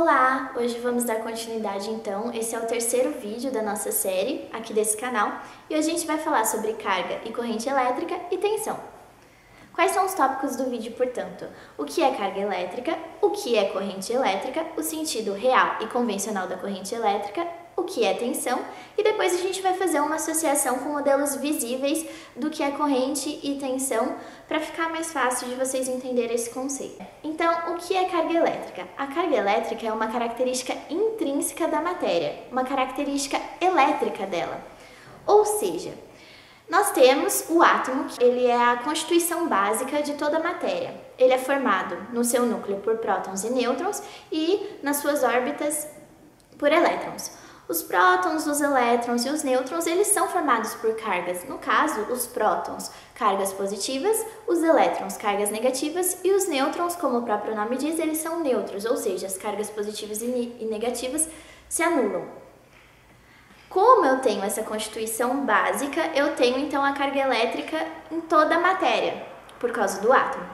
Olá! Hoje vamos dar continuidade então, esse é o terceiro vídeo da nossa série aqui desse canal e hoje a gente vai falar sobre carga e corrente elétrica e tensão. Quais são os tópicos do vídeo, portanto? O que é carga elétrica, o que é corrente elétrica, o sentido real e convencional da corrente elétrica, o que é tensão e depois a gente vai fazer uma associação com modelos visíveis do que é corrente e tensão para ficar mais fácil de vocês entenderem esse conceito. Então, o que é carga elétrica? A carga elétrica é uma característica intrínseca da matéria, uma característica elétrica dela. Ou seja, nós temos o átomo, que ele é a constituição básica de toda a matéria. Ele é formado no seu núcleo por prótons e nêutrons e nas suas órbitas por elétrons. Os prótons, os elétrons e os nêutrons, eles são formados por cargas. No caso, os prótons, cargas positivas, os elétrons, cargas negativas e os nêutrons, como o próprio nome diz, eles são neutros, ou seja, as cargas positivas e negativas se anulam. Como eu tenho essa constituição básica, eu tenho então a carga elétrica em toda a matéria, por causa do átomo.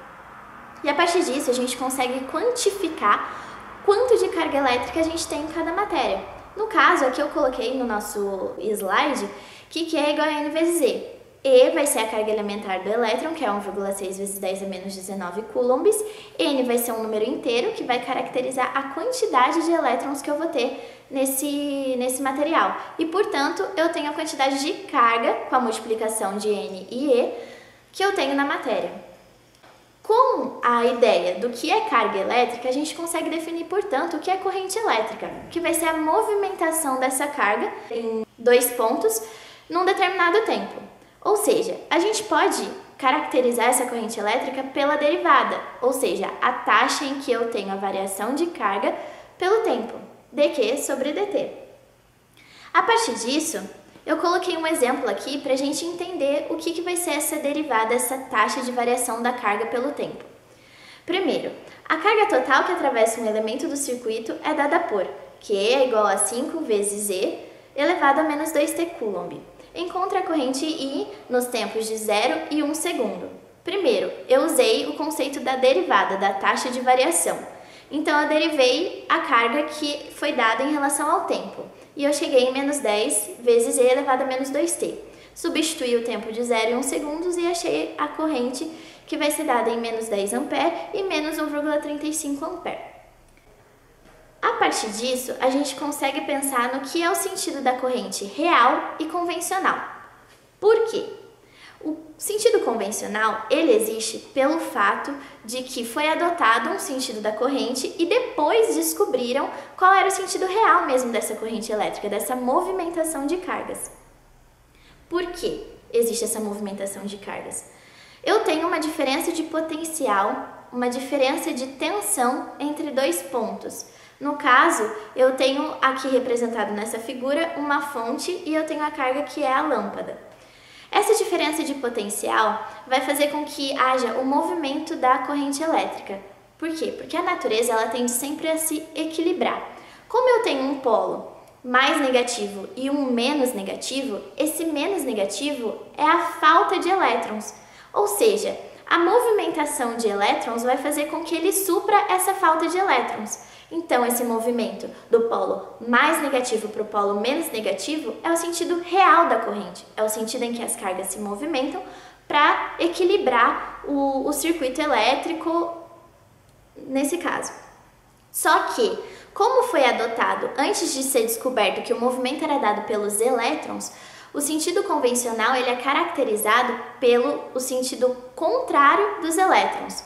E a partir disso, a gente consegue quantificar quanto de carga elétrica a gente tem em cada matéria. No caso, aqui eu coloquei no nosso slide que é igual a N vezes E. E vai ser a carga elementar do elétron, que é 1,6 vezes 10 a menos 19 coulombs. N vai ser um número inteiro, que vai caracterizar a quantidade de elétrons que eu vou ter nesse material. E, portanto, eu tenho a quantidade de carga, com a multiplicação de N e E, que eu tenho na matéria. Com a ideia do que é carga elétrica, a gente consegue definir, portanto, o que é corrente elétrica, que vai ser a movimentação dessa carga em dois pontos num determinado tempo. Ou seja, a gente pode caracterizar essa corrente elétrica pela derivada, ou seja, a taxa em que eu tenho a variação de carga pelo tempo, dq sobre dt. A partir disso, eu coloquei um exemplo aqui para a gente entender o que vai ser essa derivada, essa taxa de variação da carga pelo tempo. Primeiro, a carga total que atravessa um elemento do circuito é dada por Q é igual a 5 vezes E elevado a menos 2t coulomb. Encontre a corrente I nos tempos de 0 e 1 segundo. Primeiro, eu usei o conceito da derivada, da taxa de variação. Então, eu derivei a carga que foi dada em relação ao tempo. E eu cheguei em menos 10 vezes E elevado a menos 2t. Substituí o tempo de 0 e 1 segundos e achei a corrente que vai ser dada em menos 10 ampere e menos 1,35 ampere. A partir disso, a gente consegue pensar no que é o sentido da corrente real e convencional. Por quê? O sentido convencional, ele existe pelo fato de que foi adotado um sentido da corrente e depois descobriram qual era o sentido real mesmo dessa corrente elétrica, dessa movimentação de cargas. Por que existe essa movimentação de cargas? Eu tenho uma diferença de potencial, uma diferença de tensão entre dois pontos. No caso, eu tenho aqui representado nessa figura uma fonte e eu tenho a carga que é a lâmpada. Essa diferença de potencial vai fazer com que haja o movimento da corrente elétrica. Por quê? Porque a natureza ela tende sempre a se equilibrar. Como eu tenho um polo mais negativo e um menos negativo, esse menos negativo é a falta de elétrons. Ou seja, a movimentação de elétrons vai fazer com que ele supra essa falta de elétrons. Então, esse movimento do polo mais negativo para o polo menos negativo é o sentido real da corrente, é o sentido em que as cargas se movimentam para equilibrar o circuito elétrico nesse caso. Só que, como foi adotado antes de ser descoberto que o movimento era dado pelos elétrons, o sentido convencional ele é caracterizado pelo sentido contrário dos elétrons.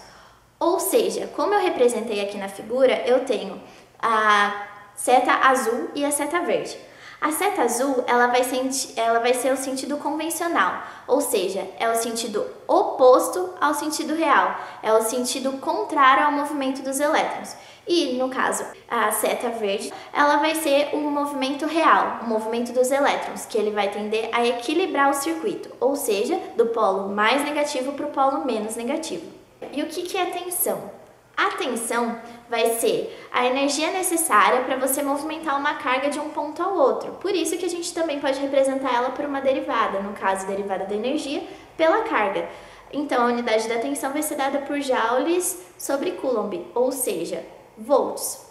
Ou seja, como eu representei aqui na figura, eu tenho a seta azul e a seta verde. A seta azul ela vai ser o sentido convencional, ou seja, é o sentido oposto ao sentido real, é o sentido contrário ao movimento dos elétrons. E, no caso, a seta verde, ela vai ser o movimento real, o movimento dos elétrons, que ele vai tender a equilibrar o circuito, ou seja, do polo mais negativo para o polo menos negativo. E o que é tensão? A tensão vai ser a energia necessária para você movimentar uma carga de um ponto ao outro. Por isso que a gente também pode representar ela por uma derivada, no caso, derivada da energia pela carga. Então, a unidade da tensão vai ser dada por joules sobre coulomb, ou seja, volts.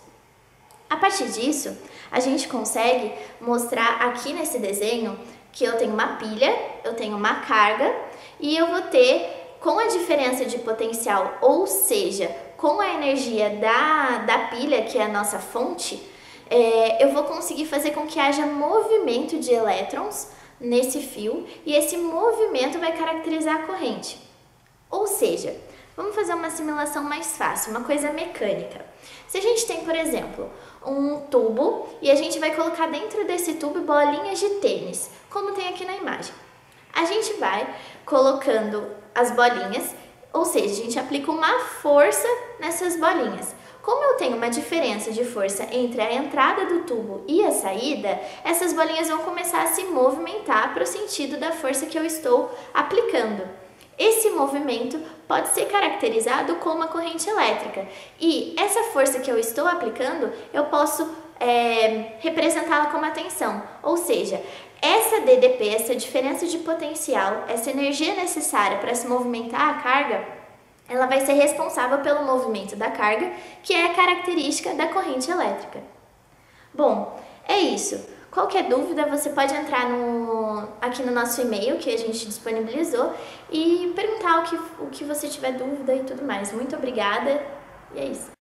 A partir disso, a gente consegue mostrar aqui nesse desenho que eu tenho uma pilha, eu tenho uma carga e eu vou ter, com a diferença de potencial, ou seja, com a energia da pilha, que é a nossa fonte, eu vou conseguir fazer com que haja movimento de elétrons nesse fio e esse movimento vai caracterizar a corrente. Ou seja, vamos fazer uma simulação mais fácil, uma coisa mecânica. Se a gente tem, por exemplo, um tubo e a gente vai colocar dentro desse tubo bolinhas de tênis, como tem aqui na imagem. A gente vai colocando as bolinhas, ou seja, a gente aplica uma força nessas bolinhas. Como eu tenho uma diferença de força entre a entrada do tubo e a saída, essas bolinhas vão começar a se movimentar para o sentido da força que eu estou aplicando. Esse movimento pode ser caracterizado como uma corrente elétrica e essa força que eu estou aplicando, eu posso representá-la como a tensão, ou seja, essa DDP, essa diferença de potencial, essa energia necessária para se movimentar a carga, ela vai ser responsável pelo movimento da carga, que é a característica da corrente elétrica. Bom, é isso. Qualquer dúvida, você pode entrar aqui no nosso e-mail que a gente disponibilizou e perguntar o que você tiver dúvida e tudo mais. Muito obrigada e é isso.